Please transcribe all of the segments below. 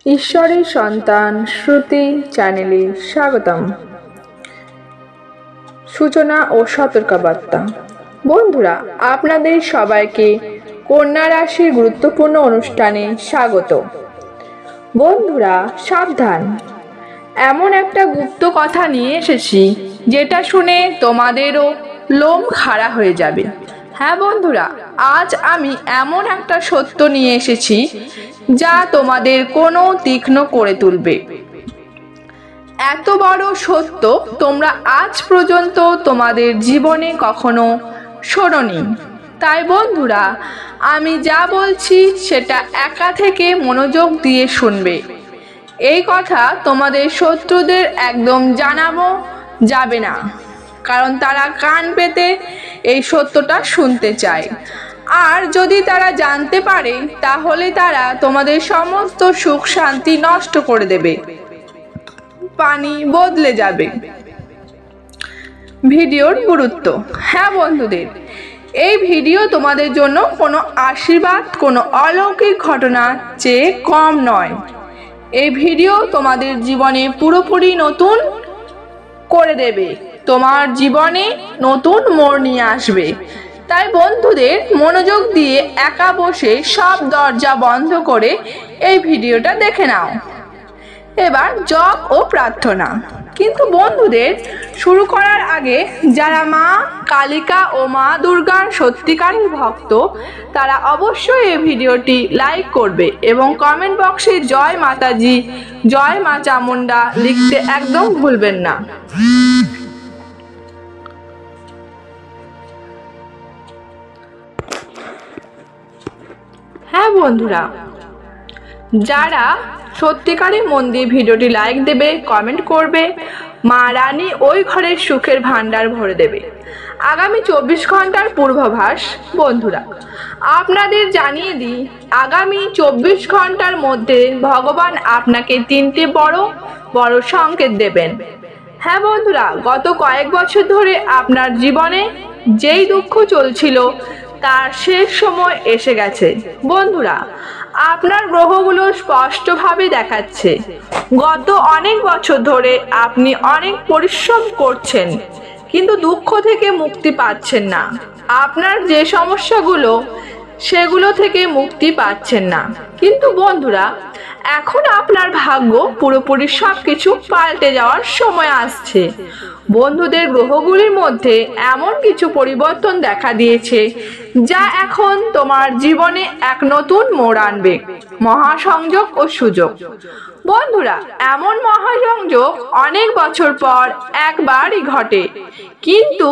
ঈশ্বরের সন্তান শ্রুতি চ্যানেলে স্বাগতম। সূচনা ও সতর্কবার্তা। বন্ধুরা, আপনাদের সবাইকে কন্যা রাশির গুরুত্বপূর্ণ অনুষ্ঠানে স্বাগত। বন্ধুরা সাবধান, এমন একটা গুপ্ত কথা নিয়ে এসেছি যেটা শুনে তোমাদেরও লোম খাড়া হয়ে যাবে। হ্যাঁ বন্ধুরা, আজ আমি এমন একটা সত্য নিয়ে এসেছি যা তোমাদের কোনো তীক্ষ্ণ করে তুলবে। এত বড় সত্য তোমরা আজ পর্যন্ত তোমাদের জীবনে কখনো শোনোনি। তাই বন্ধুরা, আমি যা বলছি সেটা একা থেকে মনোযোগ দিয়ে শুনবে। এই কথা তোমাদের শত্রুদের একদম জানানো যাবে না, কারণ তারা কান পেতে এই সত্যটা শুনতে চায়। আর যদি তারা জানতে পারে তাহলে তারা তোমাদের সমস্ত সুখ শান্তি নষ্ট করে দেবে, পানি বদলে যাবে। ভিডিওর গুরুত্ব। হ্যাঁ বন্ধুদের, এই ভিডিও তোমাদের জন্য কোনো আশীর্বাদ, কোনো অলৌকিক ঘটনার চেয়ে কম নয়। এই ভিডিও তোমাদের জীবনে পুরোপুরি নতুন করে দেবে, তোমার জীবনে নতুন মোড় নিয়ে আসবে। তাই বন্ধুদের মনোযোগ দিয়ে একা বসে সব দরজা বন্ধ করে এই ভিডিওটা দেখে নাও। এবার জপ ও প্রার্থনা। কিন্তু বন্ধুদের শুরু করার আগে যারা মা কালিকা ও মা দুর্গার সত্যিকারের ভক্ত তারা অবশ্যই এই ভিডিওটি লাইক করবে এবং কমেন্ট বক্সে জয় মাতাজি, জয় মা চামুন্ডা লিখতে একদম ভুলবেন না। হ্যাঁ বন্ধুরা, যারা সত্যিকারের মন দিয়ে ভিডিওটি লাইক দেবে, কমেন্ট করবে, মা রানী ওই ঘরের সুখের ভান্ডার ভরে দেবে। আগামী 24 ঘন্টার পূর্বাভাস। বন্ধুরা আপনাদের জানিয়ে দিই, আগামী 24 ঘন্টার মধ্যে ভগবান আপনাকে 3টি বড় বড় সংকেত দেবেন। হ্যাঁ বন্ধুরা, গত কয়েক বছর ধরে আপনার জীবনে যেই দুঃখ চলছিল তার শেষ সময় এসে গেছে। বন্ধুরা আপনার গ্রহগুলো স্পষ্টভাবে দেখাচ্ছে গত অনেক বছর ধরে আপনি অনেক পরিশ্রম করছেন কিন্তু দুঃখ থেকে মুক্তি পাচ্ছেন না। আপনার যে সমস্যাগুলো সেগুলো থেকে মুক্তি পাচ্ছেন না। কিন্তু বন্ধুরা এখন আপনার ভাগ্য পুরোপুরি সবকিছু পাল্টে যাওয়ার সময় আসছে। বন্ধুদের গ্রহগুলির মধ্যে এমন কিছু পরিবর্তন দেখা দিয়েছে যা এখন তোমার জীবনে এক নতুন মোড় আনবে। মহাসংযোগ ও সুযোগ। বন্ধুরা এমন মহাসংযোগ অনেক বছর পর একবারই ঘটে, কিন্তু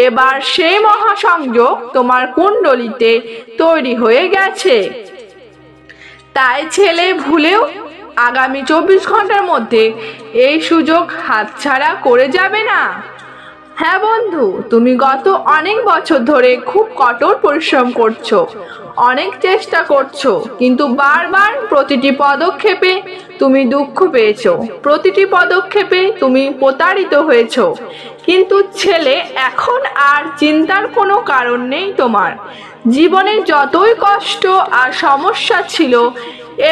এবার সেই মহাসংযোগ তোমার কুণ্ডলিতে তৈরি হয়ে গেছে। তাই ছেলে ভুলেও আগামী 24 ঘন্টার মধ্যে এই সুযোগ হাতছাড়া করে যাবে না। হ্যাঁ বন্ধু, তুমি গত অনেক বছর ধরে খুব কঠোর পরিশ্রম করছো, অনেক চেষ্টা করছো, কিন্তু বারবার প্রতিটি পদক্ষেপে তুমি দুঃখ পেয়েছো, প্রতিটি পদক্ষেপে তুমি প্রতারিত হয়েছো। কিন্তু ছেলে এখন আর চিন্তার কোনো কারণ নেই। তোমার জীবনে যতই কষ্ট আর সমস্যা ছিল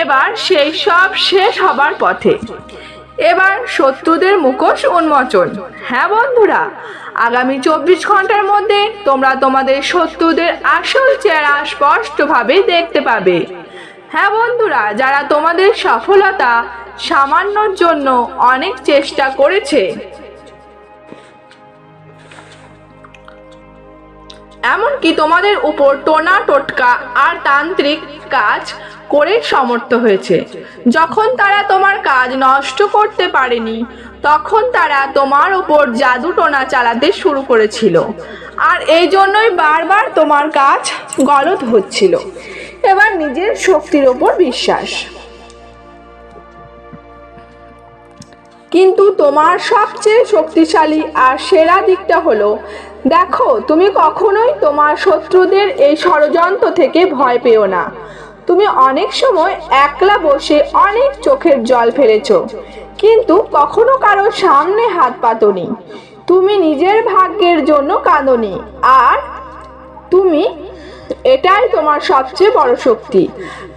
এবার সেই সব শেষ হবার পথে। এবার শত্রুদের মুখোশ উন্মোচন। হ্যাঁ বন্ধুরা, আগামী 24 ঘন্টার মধ্যে তোমরা তোমাদের শত্রুদের আসল চেহারা স্পষ্টভাবে দেখতে পাবে। হ্যাঁ বন্ধুরা, যারা তোমাদের সফলতা সামান্যর জন্য অনেক চেষ্টা করেছে, এমনকি তোমাদের উপর টোনা টোটকা আর তান্ত্রিক কাজ করে সমর্থ হয়েছে। যখন তারা তোমার কাজ নষ্ট করতে পারেনি তখন তারা তোমার উপর জাদু টোনা চালাতে শুরু করেছিল, আর এই জন্যই বারবার তোমার কাজ গলদ হচ্ছিল। এবার নিজের শক্তির উপর বিশ্বাস। কিন্তু তোমার সবচেয়ে শক্তিশালী আর সেরা দিকটা হলো, দেখো তুমি কখনোই তোমার শত্রুদের এই ষড়যন্ত্র থেকে ভয় পেও না। তুমি অনেক সময় একলা বসে অনেক চোখের জল ফেলেছো, কিন্তু কখনো কারো সামনে হাত পাতোনি। তুমি নিজের ভাগ্যের জন্য কাঁদোনি, আর তুমি এটাই তোমার সবচেয়ে বড় শক্তি।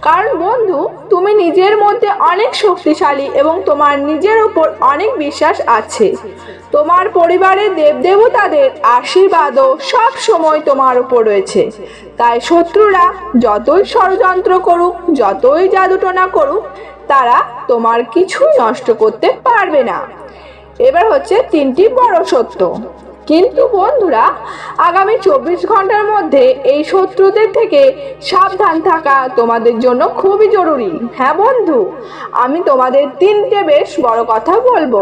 কারণ বন্ধু, তুমি নিজের মধ্যে অনেক শক্তিশালী এবং তোমার নিজের উপর অনেক বিশ্বাস আছে। তোমার পরিবারের দেবদেবতাদের আশীর্বাদও সব সময় তোমার উপর রয়েছে। তাই শত্রুরা যতই ষড়যন্ত্র করুক, যতই জাদুটোনা করুক, তারা তোমার কিছুই নষ্ট করতে পারবে না। এবার হচ্ছে 3টি বড় সত্য। কিন্তু বন্ধুরা, আগামী 24 ঘন্টার মধ্যে এই শত্রুদের থেকে সাবধান থাকা তোমাদের জন্য খুবই জরুরি। হ্যাঁ বন্ধু, আমি তোমাদের 3টে বেশ বড় কথা বলবো,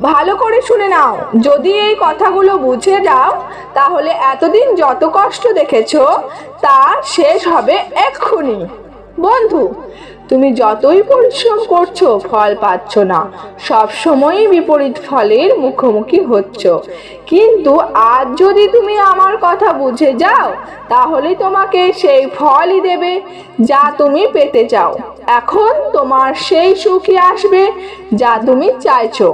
ভালো করে শুনে নাও। যদি এই কথাগুলো বুঝে যাও, তাহলে এতদিন যত কষ্ট দেখেছো তা শেষ হবে এক্ষুনি। বন্ধু, তুমি যতই পরিশ্রম করছো ফল পাচ্ছ না, সব সময়ই বিপরীত ফলের মুখোমুখি হচ্ছ। কিন্তু আজ যদি তুমি আমার কথা বুঝে যাও, তাহলে তোমাকে সেই ফলই দেবে যা তুমি পেতে চাও। এখন তোমার সেই সুখই আসবে যা তুমি চাইছো।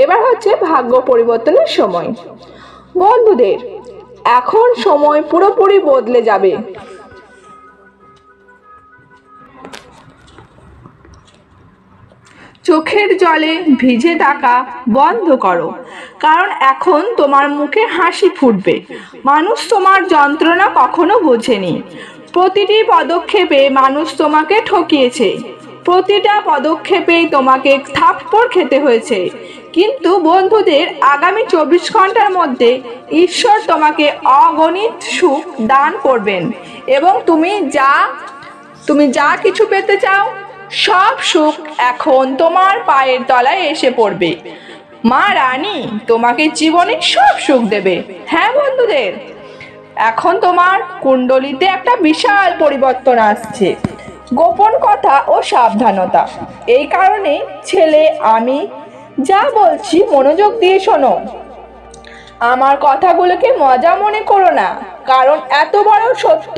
এবার হচ্ছে ভাগ্য পরিবর্তনের সময়। বন্ধুদের, এখন সময় পুরোপুরি বদলে যাবে। চোখের জলে ভিজে থাকা বন্ধ করো, কারণ এখন তোমার মুখে হাসি ফুটবে। মানুষ তোমার যন্ত্রণা কখনো বোঝেনি। প্রতিটি পদক্ষেপে মানুষ তোমাকে ঠকিয়েছে, প্রতিটা পদক্ষেপেই তোমাকে থাপ্পড় খেতে হয়েছে। কিন্তু বন্ধুদের, আগামী 24 ঘন্টার মধ্যে ঈশ্বর তোমাকে অগণিত সুখ দান করবেন এবং তুমি যা কিছু পেতে চাও সব সুখ এখন তোমার পায়ের তলায় এসে পড়বে। মা রানী তোমাকে জীবনে সব সুখ দেবে। হ্যাঁ বন্ধুদের, এখন তোমার কুণ্ডলিতে একটা বিশাল পরিবর্তন আসছে। গোপন কথা ও সাবধানতা। এই কারণে ছেলে, আমি যা বলছি মনোযোগ দিয়ে শোনো। আমার কথাগুলোকে মজা মনে করো না, কারণ এত বড় সত্য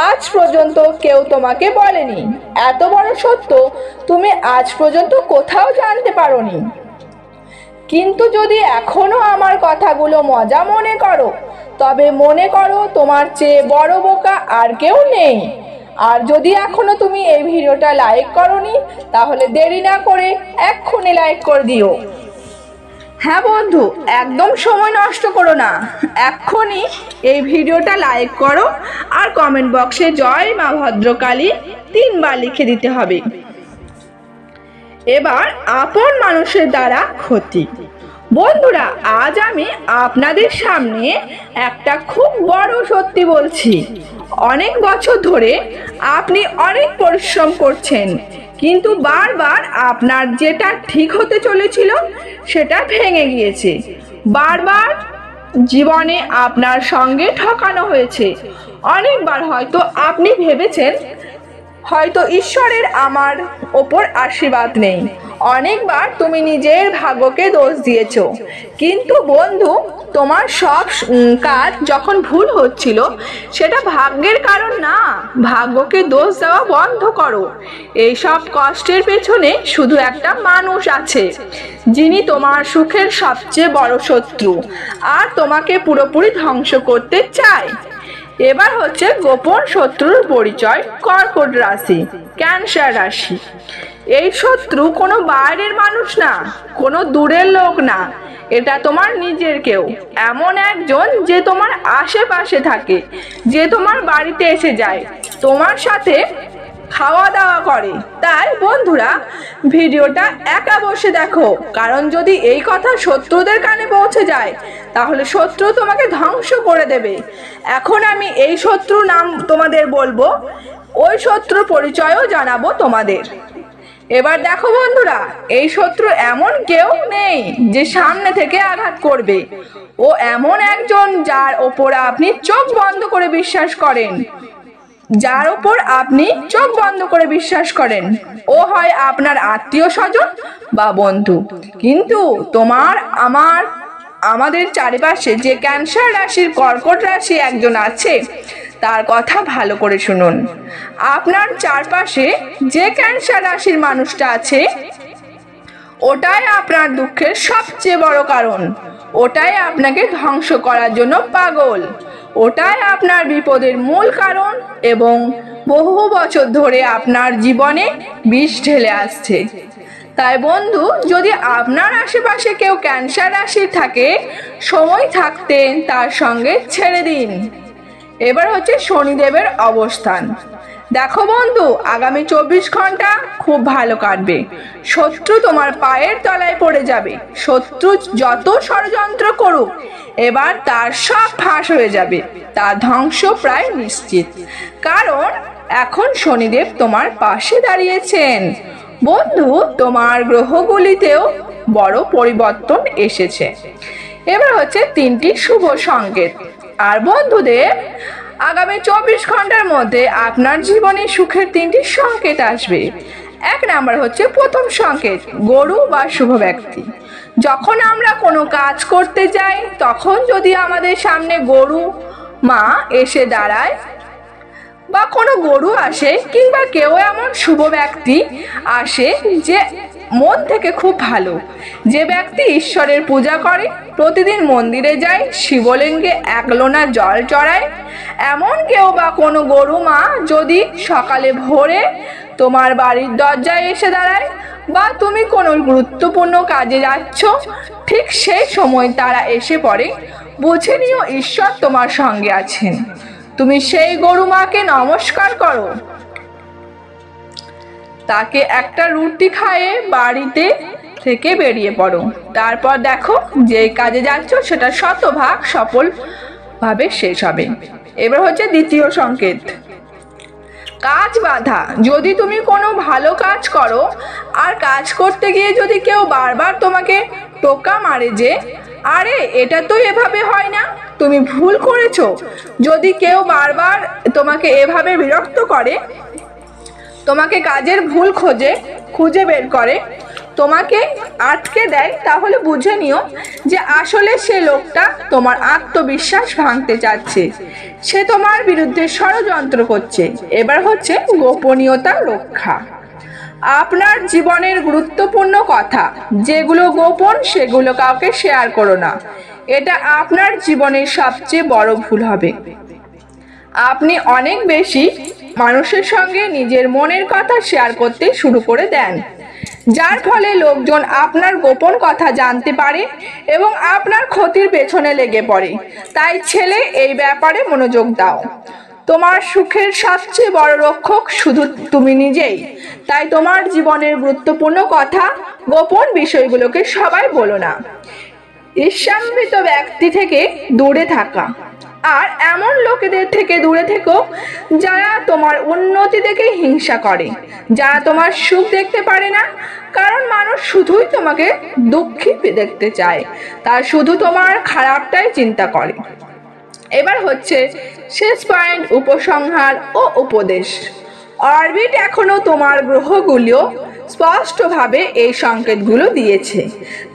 আজ পর্যন্ত কেউ তোমাকে বলেনি। এত বড় সত্য তুমি আজ পর্যন্ত কোথাও জানতে পারোনি। কিন্তু যদি এখনো আমার কথাগুলো মজা মনে করো, তবে মনে করো তোমার চেয়ে বড় বোকা আর কেউ নেই। আর যদি এখনো তুমি এই ভিডিওটা লাইক করোনি, তাহলে দেরি না করে এক্ষুনি লাইক করে দিও। হ্যাঁ বন্ধু, একদম সময় নষ্ট করো না, এক্ষুনি এই ভিডিওটা লাইক করো আর কমেন্ট বক্সে জয় মা ভদ্রকালী 3 বার লিখে দিতে হবে। এবার আপন মানুষের দ্বারা ক্ষতি। বন্ধুরা, আজ আমি আপনাদের সামনে একটা খুব বড় সত্যি বলছি। অনেক বছর ধরে আপনি অনেক পরিশ্রম করছেন, কিন্তু বারবার আপনার যেটা ঠিক হতে চলেছিল সেটা ভেঙে গিয়েছে। বারবার জীবনে আপনার সঙ্গে ঠকানো হয়েছে। অনেকবার হয়তো আপনি ভেবেছেন হয়তো ঈশ্বরের আমার ওপর আশীর্বাদ নেই। অনেকবার তুমি নিজের ভাগ্যকে দোষ দিয়েছো। কিন্তু বন্ধু, তোমার সব কাজ যখন ভুল হচ্ছিল, সেটা ভাগ্যের কারণ না। ভাগ্যকে দোষ দেওয়া বন্ধ করো। এই সব কষ্টের পেছনে শুধু একটা মানুষ আছে, যিনি তোমার সুখের সবচেয়ে বড় শত্রু আর তোমাকে পুরোপুরি ধ্বংস করতে চায়। এবার হচ্ছে গোপন শত্রুর পরিচয়। কর্কট রাশি, ক্যান্সার রাশি। এই শত্রু কোনো বাইরের মানুষ না, কোনো দূরের লোক না, এটা তোমার নিজের কেউ। এমন একজন যে তোমার আশেপাশে থাকে, যে তোমার বাড়িতে এসে যায়, তোমার সাথে খাওয়া দাওয়া করে। তাই বন্ধুরা, ভিডিওটা একা বসে দেখো, কারণ যদি এই কথা শত্রুদের কানে পৌঁছে যায়, তাহলে শত্রু তোমাকে ধ্বংস করে দেবে। এখন আমি এই শত্রুর নাম তোমাদের বলবো, ওই শত্রুর পরিচয়ও জানাবো তোমাদের। এবার দেখো বন্ধুরা, এই শত্রু এমন কেউ নেই যে সামনে থেকে আঘাত করবে। ও এমন একজন যার ওপর আপনি চোখ বন্ধ করে বিশ্বাস করেন, যার উপর আপনি চোখ বন্ধ করে বিশ্বাস করেন। ও হয় আপনার আত্মীয় স্বজন বা বন্ধু। কিন্তু আমাদের চারিপাশে যে ক্যান্সার রাশির কর্কট রাশি একজন আছে, তার কথা ভালো করে শুনুন। আপনার চারপাশে যে ক্যান্সার রাশির মানুষটা আছে, ওটাই আপনার দুঃখের সবচেয়ে বড় কারণ। ওটাই আপনাকে ধ্বংস করার জন্য পাগল। ওটাই আপনার বিপদের মূল কারণ এবং বহু বছর ধরে আপনার জীবনে বিষ ঢেলে আসছে। তাই বন্ধু, যদি আপনার আশেপাশে কেউ ক্যান্সার রাশি থাকে, সময় থাকতে তার সঙ্গে ছেড়ে দিন। এবার হচ্ছে শনিদেবের অবস্থান। দেখো বন্ধু, আগামী 24 ঘন্টা খুব ভালো কাটবে। শত্রু তোমার পায়ের তলায় পড়ে যাবে। শত্রু যত ষড়যন্ত্র করুক, এবার তার সব ফাঁস হয়ে যাবে। তার ধ্বংস প্রায় নিশ্চিত, কারণ এখন শনিদেব তোমার পাশে দাঁড়িয়েছেন। বন্ধু, তোমার গ্রহগুলিতেও বড় পরিবর্তন এসেছে। এবার হচ্ছে 3টি শুভ সংকেত। আর বন্ধুদের, আগামী 24 ঘন্টার মধ্যে আপনার জীবনে সুখের 3টি সংকেত আসবে। 1 নাম্বার হচ্ছে প্রথম সংকেত, গরু বা শুভ ব্যক্তি। যখন আমরা কোনো কাজ করতে যাই, তখন যদি আমাদের সামনে গরু মা এসে দাঁড়ায় বা কোনো গরু আসে, কিংবা কেউ এমন শুভ ব্যক্তি আসে যে মন থেকে খুব ভালো, যে ব্যক্তি ঈশ্বরের পূজা করে, প্রতিদিন মন্দিরে যায়, শিবলিঙ্গে 1 লোনা জল চড়ায়, এমন কেউ বা কোনো গরু মা যদি সকালে ভোরে তোমার বাড়ির দরজায় এসে দাঁড়ায়, বা তুমি কোনো গুরুত্বপূর্ণ কাজে যাচ্ছ, ঠিক সেই সময় তারা এসে পড়ে, বুঝে নিও ঈশ্বর তোমার সঙ্গে আছেন। তুমি সেই গরু মাকে নমস্কার করো, তাকে একটা রুটি খাইয়ে বাড়িতে থেকে বেরিয়ে পড়ো। তারপর দেখো যে কাজে যাচ্ছ সেটা শতভাগ সফলভাবে শেষ হবে। এবার হচ্ছে দ্বিতীয় সংকেত, কাজ বাধা। যদি তুমি কোনো ভালো কাজ করো আর কাজ করতে গিয়ে যদি কেউ বারবার তোমাকে টোকা মারে যে আরে এটা তো এভাবে হয় না, তুমি ভুল করেছো, যদি কেউ বারবার তোমাকে এভাবে বিরক্ত করে, তোমাকে কাজের ভুল খুঁজে বের করে, তোমাকে আটকে দেয়, তাহলে বুঝে নিও যে আসলে সে লোকটা তোমার আত্মবিশ্বাস ভাঙতে চাচ্ছে, সে তোমার বিরুদ্ধে ষড়যন্ত্র করছে। এবার হচ্ছে গোপনীয়তা রক্ষা। আপনার জীবনের গুরুত্বপূর্ণ কথা যেগুলো গোপন, সেগুলো কাউকে শেয়ার করো না। এটা আপনার জীবনের সবচেয়ে বড় ভুল হবে। আপনি অনেক বেশি মানুষের সঙ্গে নিজের মনের কথা শেয়ার করতে শুরু করে দেন, যার ফলে লোকজন আপনার গোপন কথা জানতে পারে এবং আপনার ক্ষতির পেছনে লেগে পড়ে। তাই ছেলে, এই ব্যাপারে মনোযোগ দাও। তোমার সুখের সবচেয়ে বড় রক্ষক শুধু তুমি নিজেই। তাই তোমার জীবনের গুরুত্বপূর্ণ কথা, গোপন বিষয়গুলোকে সবাই বলো না। ঈর্ষান্বিত ব্যক্তি থেকে দূরে থাকা আর এমন লোকেদের থেকে দূরে থেকো যারা তোমার উন্নতি দেখে হিংসা করে, যারা তোমার সুখ দেখতে পারে না, কারণ মানুষ শুধুই তোমাকে দুঃখী দেখতে চায়, তার শুধু তোমার খারাপটাই চিন্তা করে। এবার হচ্ছে শেষ পয়েন্ট, উপসংহার ও উপদেশ। অরবিট এখনো তোমার গ্রহগুলো স্পষ্টভাবে এই সংকেতগুলো দিয়েছে।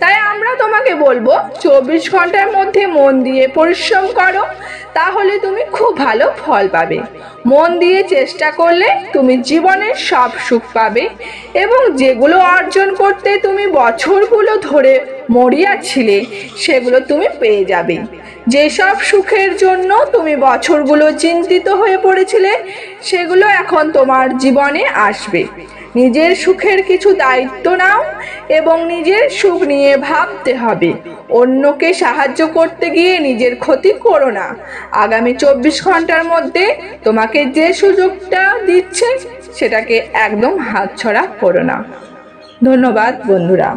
তাই আমরা তোমাকে বলবো 24 ঘন্টার মধ্যে মন দিয়ে পরিশ্রম করো, তাহলে তুমি খুব ভালো ফল পাবে। মন দিয়ে চেষ্টা করলে তুমি জীবনের সব সুখ পাবে এবং যেগুলো অর্জন করতে তুমি বছরগুলো ধরে মরিয়াছিলে সেগুলো তুমি পেয়ে যাবে। যেসব সুখের জন্য তুমি বছরগুলো চিন্তিত হয়ে পড়েছিলে সেগুলো এখন তোমার জীবনে আসবে। নিজের সুখের কিছু দায়িত্ব নাও এবং নিজের সুখ নিয়ে ভাবতে হবে। অন্যকে সাহায্য করতে গিয়ে নিজের ক্ষতি করো না। আগামী 24 ঘন্টার মধ্যে তোমাকে যে সুযোগটা দিচ্ছে সেটাকে একদম হাতছাড়া করো না। ধন্যবাদ বন্ধুরা।